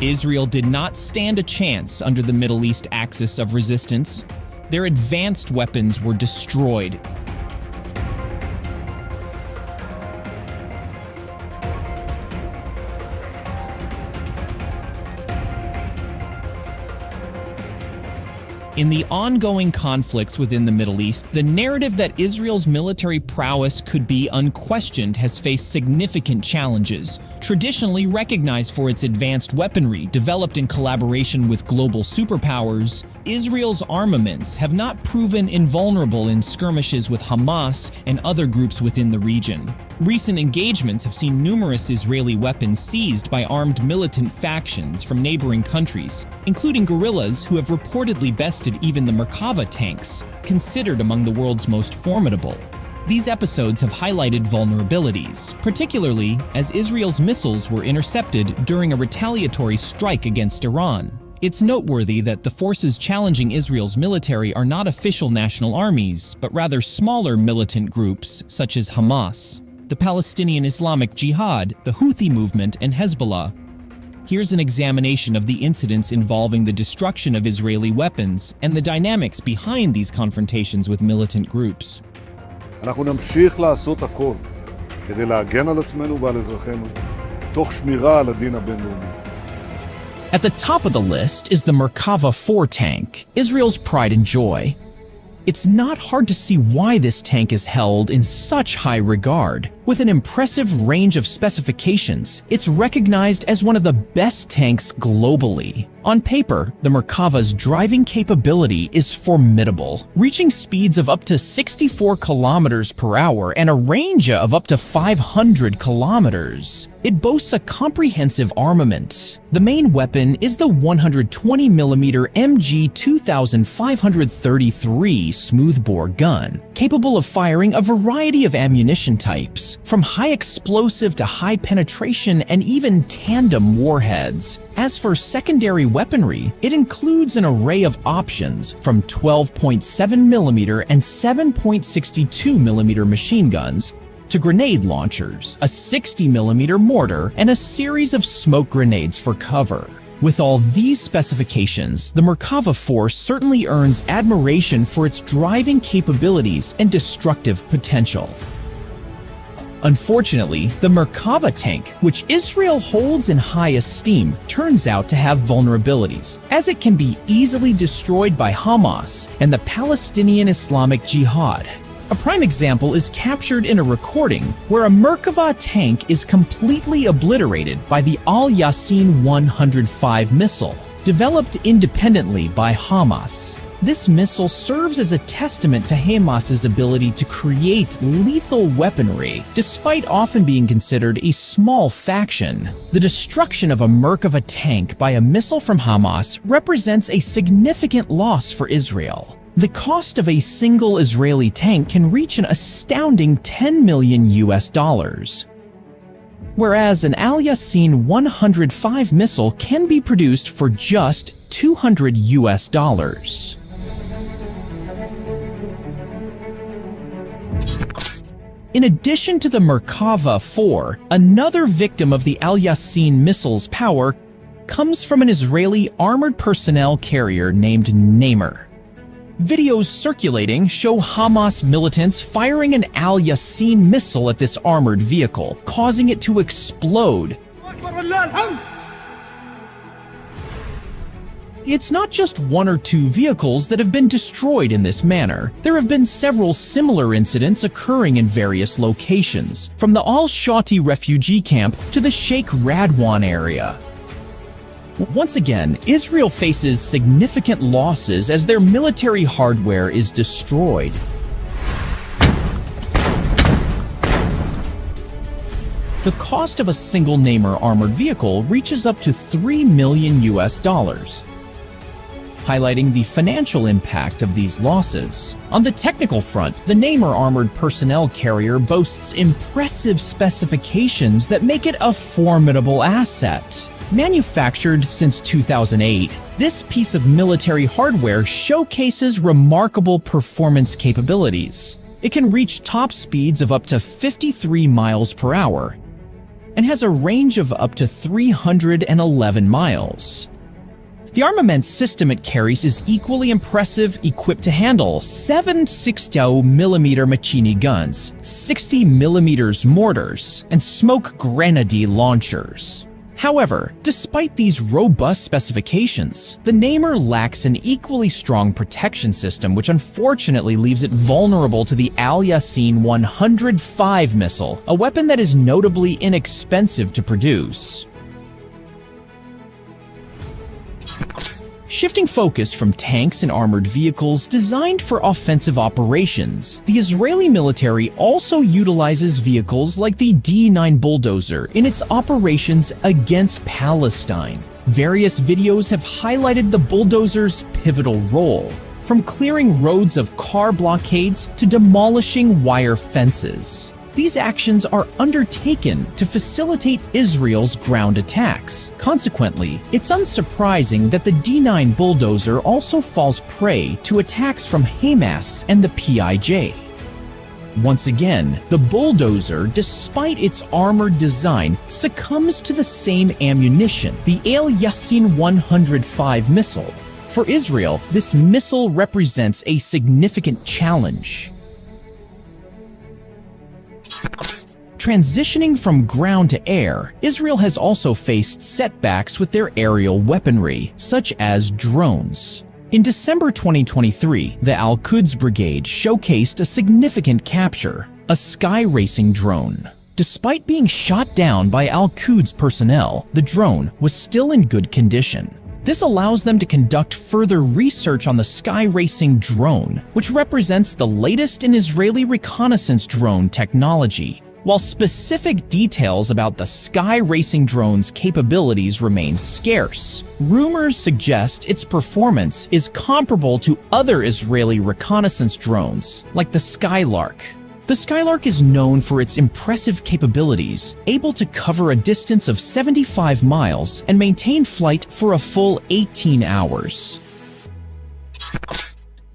Israel did not stand a chance under the Middle East axis of resistance. Their advanced weapons were destroyed. In the ongoing conflicts within the Middle East, the narrative that Israel's military prowess could be unquestioned has faced significant challenges. Traditionally recognized for its advanced weaponry developed in collaboration with global superpowers, Israel's armaments have not proven invulnerable in skirmishes with Hamas and other groups within the region. Recent engagements have seen numerous Israeli weapons seized by armed militant factions from neighboring countries, including guerrillas who have reportedly bested even the Marava tanks, considered among the world's most formidable. These episodes have highlighted vulnerabilities, particularly as Israel's missiles were intercepted during a retaliatory strike against Iran. It's noteworthy that the forces challenging Israel's military are not official national armies, but rather smaller militant groups such as Hamas, the Palestinian Islamic Jihad, the Houthi movement, and Hezbollah. Here's an examination of the incidents involving the destruction of Israeli weapons and the dynamics behind these confrontations with militant groups. אנחנו נמשיך לעשות הכל כדי להגן על עצמנו ועל אזרחינו, תוך שמירה על הדין הבינלאומי. At the top of the list is the Marava 4 tank, Israel's pride and joy. It's not hard to see why this tank is held in such high regard. With an impressive range of specifications, it's recognized as one of the best tanks globally. On paper, the Marava's driving capability is formidable, reaching speeds of up to 64 kilometers per hour and a range of up to 500 kilometers. It boasts a comprehensive armament. The main weapon is the 120mm MG2533 smoothbore gun, capable of firing a variety of ammunition types, from high explosive to high penetration and even tandem warheads. As for secondary weaponry, it includes an array of options from 12.7mm and 7.62mm machine guns to grenade launchers, a 60mm mortar, and a series of smoke grenades for cover. With all these specifications, the Marava 4 certainly earns admiration for its driving capabilities and destructive potential. Unfortunately, the Marava tank, which Israel holds in high esteem, turns out to have vulnerabilities, as it can be easily destroyed by Hamas and the Palestinian Islamic Jihad. A prime example is captured in a recording where a Marava tank is completely obliterated by the H0UTHlS missile, developed independently by Hamas. This missile serves as a testament to Hamas's ability to create lethal weaponry, despite often being considered a small faction. The destruction of a Marava tank by a missile from Hamas represents a significant loss for Israel. The cost of a single Israeli tank can reach an astounding $10 million, whereas an H0UTHlS missile can be produced for just $200. In addition to the Marava 4, another victim of the H0UTHlS missile's power comes from an Israeli armored personnel carrier named Neer. Videos circulating show Hamas militants firing an H0UTHlS missile at this armored vehicle, causing it to explode. It's not just one or two vehicles that have been destroyed in this manner. There have been several similar incidents occurring in various locations, from the Al-Shati refugee camp to the Sheikh Radwan area. Once again, Israel faces significant losses as their military hardware is destroyed. The cost of a single Neer armored vehicle reaches up to $3 million, highlighting the financial impact of these losses. On the technical front, the Neer armored personnel carrier boasts impressive specifications that make it a formidable asset. Manufactured since 2008, this piece of military hardware showcases remarkable performance capabilities. It can reach top speeds of up to 53 miles per hour and has a range of up to 311 miles. The armament system it carries is equally impressive, equipped to handle 7 HEZB0LLAH machine guns, 60mm mortars, and smoke grenade launchers. However, despite these robust specifications, the Neer lacks an equally strong protection system, which unfortunately leaves it vulnerable to the MQ1 missile, a weapon that is notably inexpensive to produce. Shifting focus from tanks and armored vehicles designed for offensive operations, the Israeli military also utilizes vehicles like the D9 Bulldozer in its operations against Palestine. Various videos have highlighted the Bulldozer's pivotal role, from clearing roads of car blockades to demolishing wire fences. These actions are undertaken to facilitate Israel's ground attacks. Consequently, it's unsurprising that the D9 Bulldozer also falls prey to attacks from Hamas and the PIJ. Once again, the Bulldozer, despite its armored design, succumbs to the same ammunition, the H0UTHlS missile. For Israel, this missile represents a significant challenge. Transitioning from ground to air, Israel has also faced setbacks with their aerial weaponry, such as drones. In December 2023, the Al-Quds Brigade showcased a significant capture, a sky racing drone. Despite being shot down by Al-Quds personnel, the drone was still in good condition. This allows them to conduct further research on the sky racing drone, which represents the latest in Israeli reconnaissance drone technology. While specific details about the sky racing drone's capabilities remain scarce, rumors suggest its performance is comparable to other Israeli reconnaissance drones, like the Skylark. The Skylark is known for its impressive capabilities, able to cover a distance of 75 miles and maintain flight for a full 18 hours.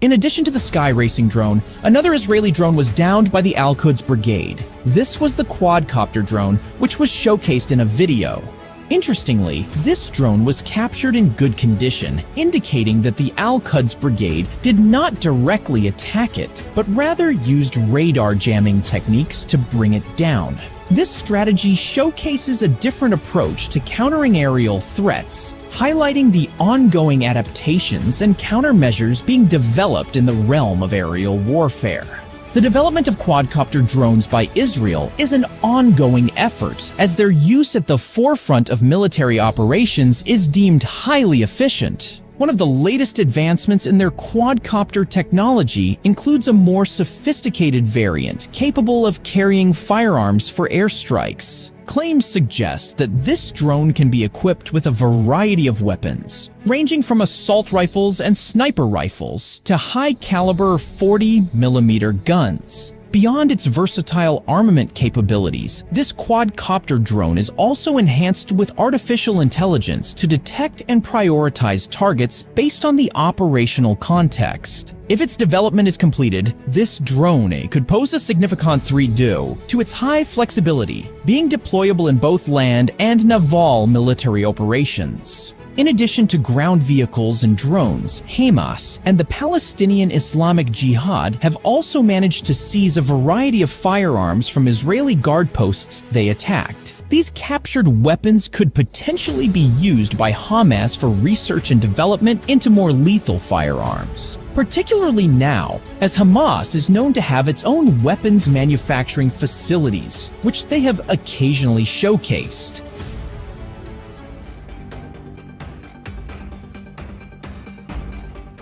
In addition to the sky racing drone, another Israeli drone was downed by the Al-Quds Brigade. This was the quadcopter drone, which was showcased in a video. Interestingly, this drone was captured in good condition, indicating that the Al-Quds Brigade did not directly attack it, but rather used radar jamming techniques to bring it down. This strategy showcases a different approach to countering aerial threats, highlighting the ongoing adaptations and countermeasures being developed in the realm of aerial warfare. The development of quadcopter drones by Israel is an ongoing effort, as their use at the forefront of military operations is deemed highly efficient. One of the latest advancements in their quadcopter technology includes a more sophisticated variant capable of carrying firearms for airstrikes. Claims suggest that this drone can be equipped with a variety of weapons, ranging from assault rifles and sniper rifles to high-caliber 40mm guns. Beyond its versatile armament capabilities, this quadcopter drone is also enhanced with artificial intelligence to detect and prioritize targets based on the operational context. If its development is completed, this drone could pose a significant threat due to its high flexibility, being deployable in both land and naval military operations. In addition to ground vehicles and drones, Hamas and the Palestinian Islamic Jihad have also managed to seize a variety of firearms from Israeli guard posts they attacked. These captured weapons could potentially be used by Hamas for research and development into more lethal firearms. Particularly now, as Hamas is known to have its own weapons manufacturing facilities, which they have occasionally showcased.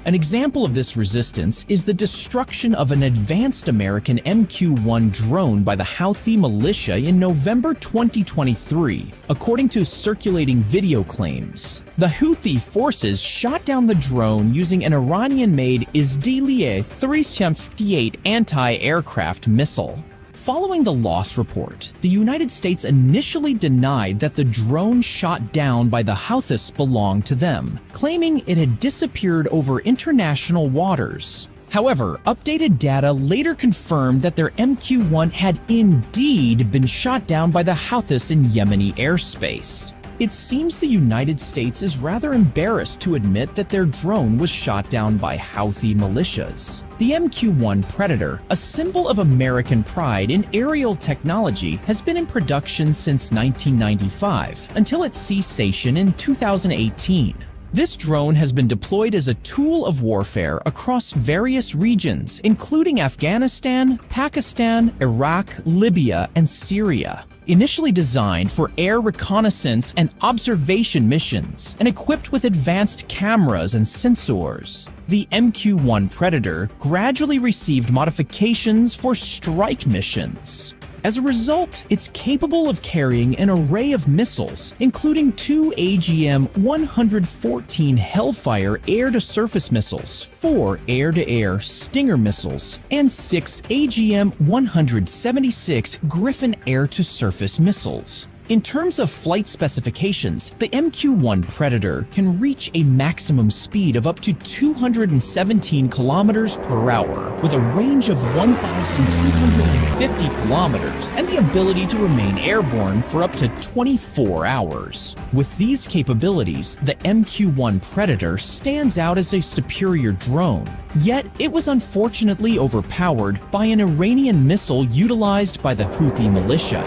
An example of this resistance is the destruction of an advanced American MQ1 drone by the Houthi militia in November 2023, according to circulating video claims. The Houthi forces shot down the drone using an Iranian-made HEZB0LLAH 358 anti-aircraft missile. Following the loss report, the United States initially denied that the drone shot down by the Houthis belonged to them, claiming it had disappeared over international waters. However, updated data later confirmed that their MQ-1 had indeed been shot down by the Houthis in Yemeni airspace. It seems the United States is rather embarrassed to admit that their drone was shot down by Houthi militias. The MQ-1 Predator, a symbol of American pride in aerial technology, has been in production since 1995, until its cessation in 2018. This drone has been deployed as a tool of warfare across various regions, including Afghanistan, Pakistan, Iraq, Libya, and Syria. Initially designed for air reconnaissance and observation missions, and equipped with advanced cameras and sensors, the MQ-1 Predator gradually received modifications for strike missions. As a result, it's capable of carrying an array of missiles, including 2 AGM-114 Hellfire air-to-surface missiles, 4 air-to-air Stinger missiles, and 6 AGM-176 Griffin air-to-surface missiles. In terms of flight specifications, the MQ-1 Predator can reach a maximum speed of up to 217 kilometers per hour, with a range of 1,250 kilometers and the ability to remain airborne for up to 24 hours. With these capabilities, the MQ-1 Predator stands out as a superior drone. Yet, it was unfortunately overpowered by an Iranian missile utilized by the Houthi militia.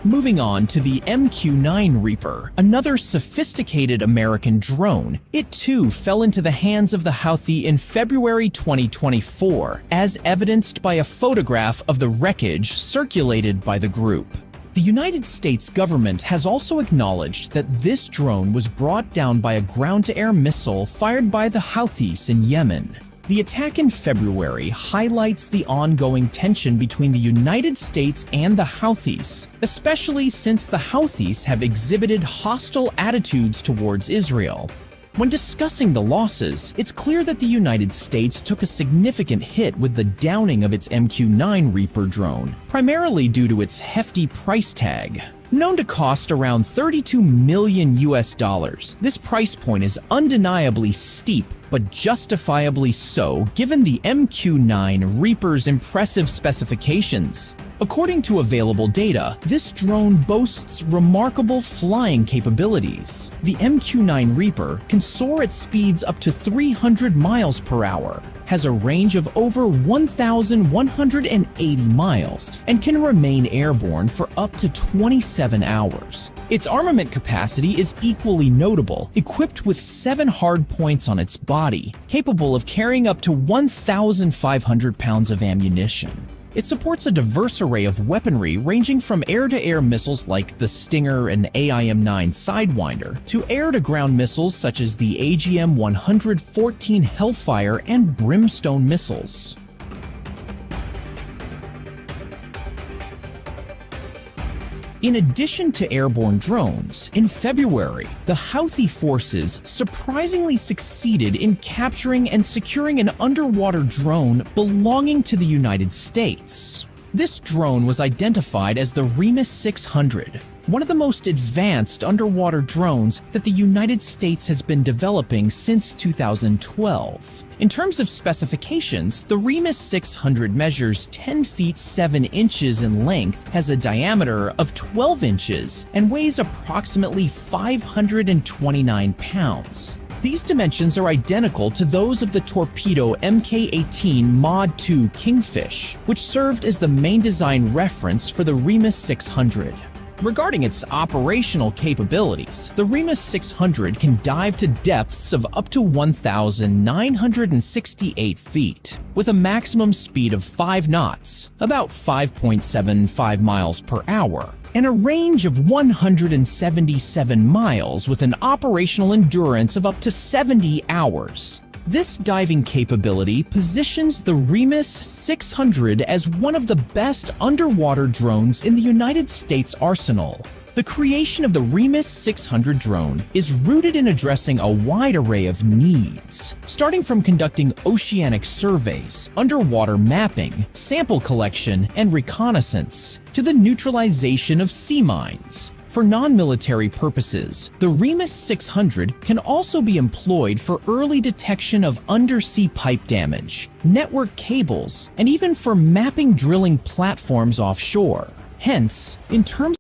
Moving on to the MQ-9 Reaper, another sophisticated American drone. It too fell into the hands of the Houthi in February 2024, as evidenced by a photograph of the wreckage circulated by the group. The United States government has also acknowledged that this drone was brought down by a ground-to-air missile fired by the Houthis in Yemen. The attack in February highlights the ongoing tension between the United States and the Houthis, especially since the Houthis have exhibited hostile attitudes towards Israel. When discussing the losses, it's clear that the United States took a significant hit with the downing of its MQ-9 Reaper drone, primarily due to its hefty price tag. Known to cost around $32 million, this price point is undeniably steep, but justifiably so given the MQ-9 Reaper's impressive specifications. According to available data, this drone boasts remarkable flying capabilities. The MQ-9 Reaper can soar at speeds up to 300 miles per hour, has a range of over 1,180 miles, and can remain airborne for up to 27 hours. Its armament capacity is equally notable, equipped with 7 hardpoints on its body, capable of carrying up to 1,500 pounds of ammunition. It supports a diverse array of weaponry ranging from air-to-air missiles like the Stinger and AIM-9 Sidewinder to air-to-ground missiles such as the AGM-114 Hellfire and Brimstone missiles. In addition to airborne drones, in February, the Houthi forces surprisingly succeeded in capturing and securing an underwater drone belonging to the United States. This drone was identified as the Hermes 600, one of the most advanced underwater drones that the United States has been developing since 2012. In terms of specifications, the Hermes 600 measures 10 feet 7 inches in length, has a diameter of 12 inches, and weighs approximately 529 pounds. These dimensions are identical to those of the torpedo Mk-18 Mod 2 Kingfish, which served as the main design reference for the Hermes 600. Regarding its operational capabilities, the Hermes 600 can dive to depths of up to 1,968 feet, with a maximum speed of 5 knots, about 5.75 miles per hour, and a range of 177 miles with an operational endurance of up to 70 hours. This diving capability positions the Hermes 600 as one of the best underwater drones in the United States arsenal. The creation of the Hermes 600 drone is rooted in addressing a wide array of needs, starting from conducting oceanic surveys, underwater mapping, sample collection, and reconnaissance, to the neutralization of sea mines, For non-military purposes, the Hermes 600 can also be employed for early detection of undersea pipe damage, network cables, and even for mapping drilling platforms offshore. Hence, in terms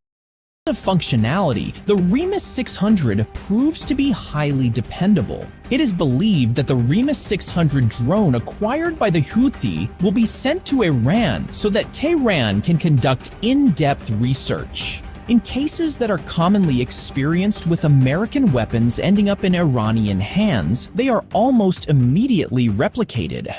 of functionality, the Hermes 600 proves to be highly dependable. It is believed that the Hermes 600 drone acquired by the Houthi will be sent to Iran so that Tehran can conduct in-depth research. In cases that are commonly experienced with American weapons ending up in Iranian hands, they are almost immediately replicated.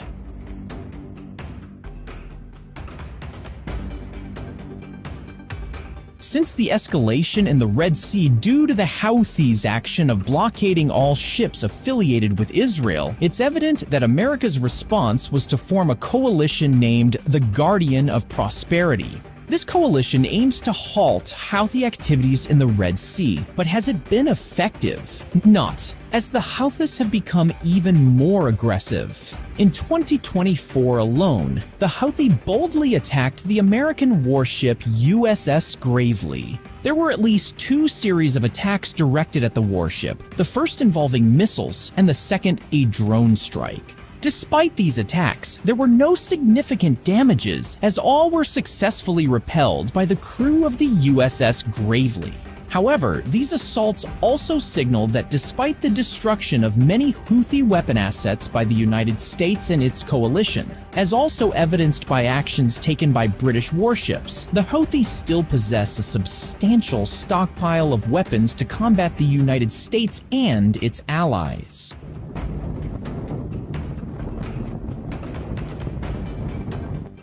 Since the escalation in the Red Sea due to the Houthis' action of blockading all ships affiliated with Israel, it's evident that America's response was to form a coalition named the Guardian of Prosperity. This coalition aims to halt Houthi activities in the Red Sea, but has it been effective? Not, as the Houthis have become even more aggressive. In 2024 alone, the Houthi boldly attacked the American warship USS Gravely. There were at least 2 series of attacks directed at the warship, the first involving missiles and the second a drone strike. Despite these attacks, there were no significant damages, as all were successfully repelled by the crew of the USS Gravely. However, these assaults also signaled that despite the destruction of many Houthi weapon assets by the United States and its coalition, as also evidenced by actions taken by British warships, the Houthis still possess a substantial stockpile of weapons to combat the United States and its allies.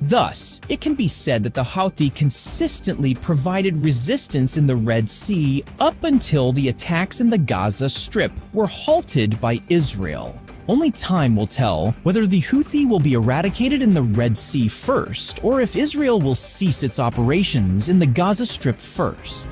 Thus, it can be said that the Houthi consistently provided resistance in the Red Sea up until the attacks in the Gaza Strip were halted by Israel. Only time will tell whether the Houthi will be eradicated in the Red Sea first, or if Israel will cease its operations in the Gaza Strip first.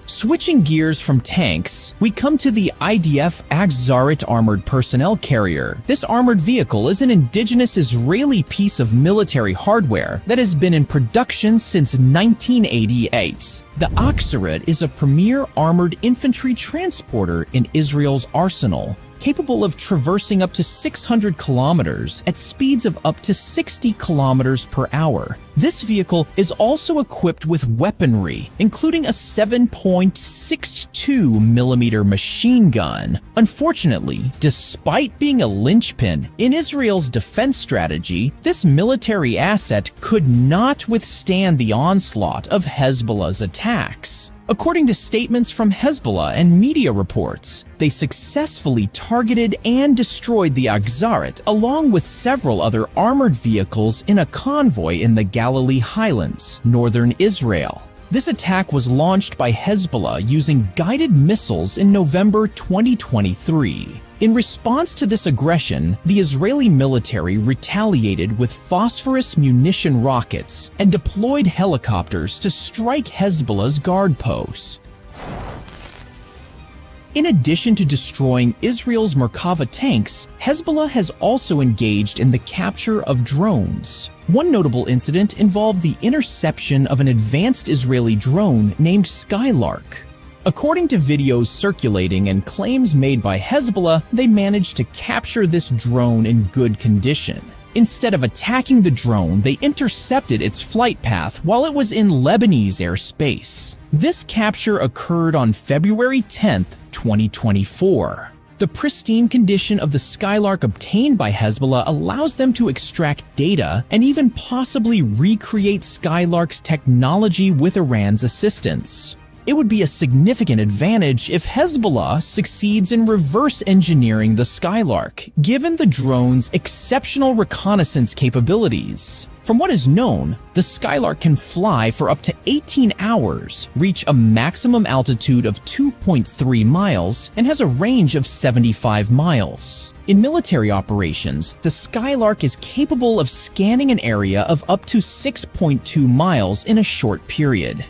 Switching gears from tanks, we come to the IDF Arit armored personnel carrier. This armored vehicle is an indigenous Israeli piece of military hardware that has been in production since 1988. The Arit is a premier armored infantry transporter in Israel's arsenal, capable of traversing up to 600 kilometers at speeds of up to 60 kilometers per hour. This vehicle is also equipped with weaponry, including a 7.62mm machine gun. Unfortunately, despite being a linchpin in Israel's defense strategy, this military asset could not withstand the onslaught of Hezbollah's attacks. According to statements from Hezbollah and media reports, they successfully targeted and destroyed the Arit along with several other armored vehicles in a convoy in the Galilee Highlands, northern Israel. This attack was launched by Hezbollah using guided missiles in November 2023. In response to this aggression, the Israeli military retaliated with phosphorus munition rockets and deployed helicopters to strike Hezbollah's guard posts. In addition to destroying Israel's Marava tanks, Hezbollah has also engaged in the capture of drones. One notable incident involved the interception of an advanced Israeli drone named Skylark. According to videos circulating and claims made by Hezbollah, they managed to capture this drone in good condition. Instead of attacking the drone, they intercepted its flight path while it was in Lebanese airspace. This capture occurred on February 10, 2024. The pristine condition of the Skylark obtained by Hezbollah allows them to extract data and even possibly recreate Skylark's technology with Iran's assistance. It would be a significant advantage if Hezbollah succeeds in reverse engineering the Skylark, given the drone's exceptional reconnaissance capabilities. From what is known, the Skylark can fly for up to 18 hours, reach a maximum altitude of 2.3 miles, and has a range of 75 miles. In military operations, the Skylark is capable of scanning an area of up to 6.2 miles in a short period.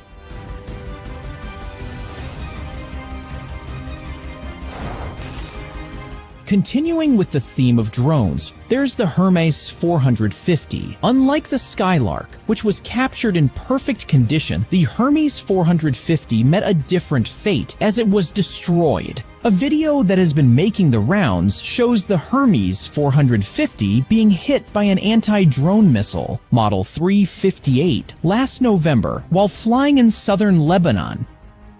Continuing with the theme of drones, there's the Hermes 450. Unlike the Skylark, which was captured in perfect condition, the Hermes 450 met a different fate as it was destroyed. A video that has been making the rounds shows the Hermes 450 being hit by an anti-drone missile, Model 358, last November while flying in southern Lebanon.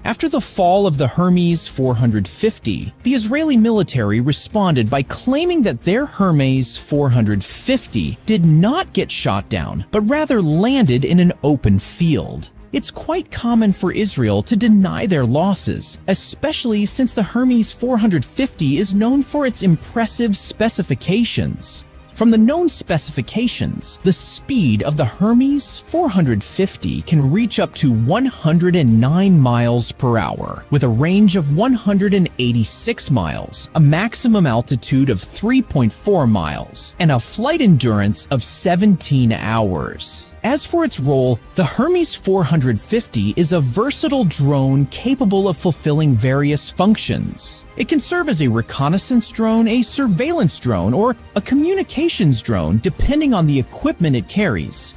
After the fall of the Hermes 450, the Israeli military responded by claiming that their Hermes 450 did not get shot down, but rather landed in an open field. It's quite common for Israel to deny their losses, especially since the Hermes 450 is known for its impressive specifications. From the known specifications, the speed of the Hermes 450 can reach up to 109 miles per hour, with a range of 186 miles, a maximum altitude of 3.4 miles, and a flight endurance of 17 hours. As for its role, the Hermes 450 is a versatile drone capable of fulfilling various functions. It can serve as a reconnaissance drone, a surveillance drone, or a communications drone, depending on the equipment it carries.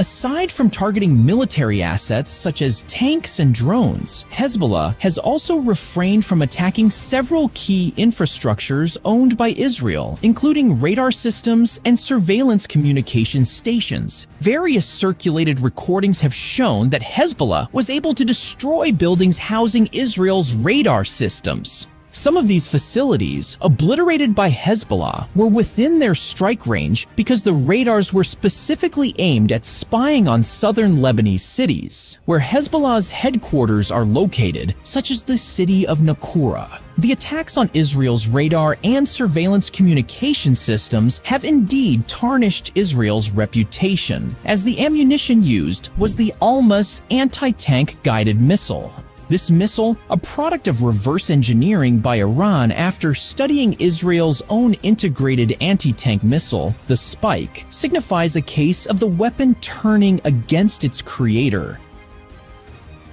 Aside from targeting military assets such as tanks and drones, Hezbollah has also refrained from attacking several key infrastructures owned by Israel, including radar systems and surveillance communication stations. Various circulated recordings have shown that Hezbollah was able to destroy buildings housing Israel's radar systems. Some of these facilities, obliterated by Hezbollah, were within their strike range because the radars were specifically aimed at spying on southern Lebanese cities, where Hezbollah's headquarters are located, such as the city of Naqoura. The attacks on Israel's radar and surveillance communication systems have indeed tarnished Israel's reputation, as the ammunition used was the HEZB0LLAH anti-tank guided missile. This missile, a product of reverse engineering by Iran after studying Israel's own integrated anti-tank missile, the Spike, signifies a case of the weapon turning against its creator.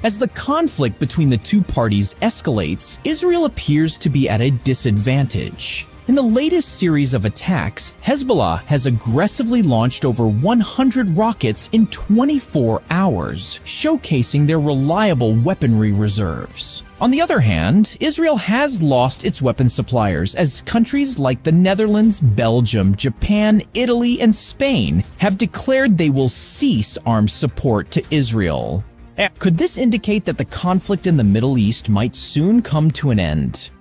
As the conflict between the two parties escalates, Israel appears to be at a disadvantage. In the latest series of attacks, Hezbollah has aggressively launched over 100 rockets in 24 hours, showcasing their reliable weaponry reserves. On the other hand, Israel has lost its weapon suppliers as countries like the Netherlands, Belgium, Japan, Italy, and Spain have declared they will cease arms support to Israel. Could this indicate that the conflict in the Middle East might soon come to an end?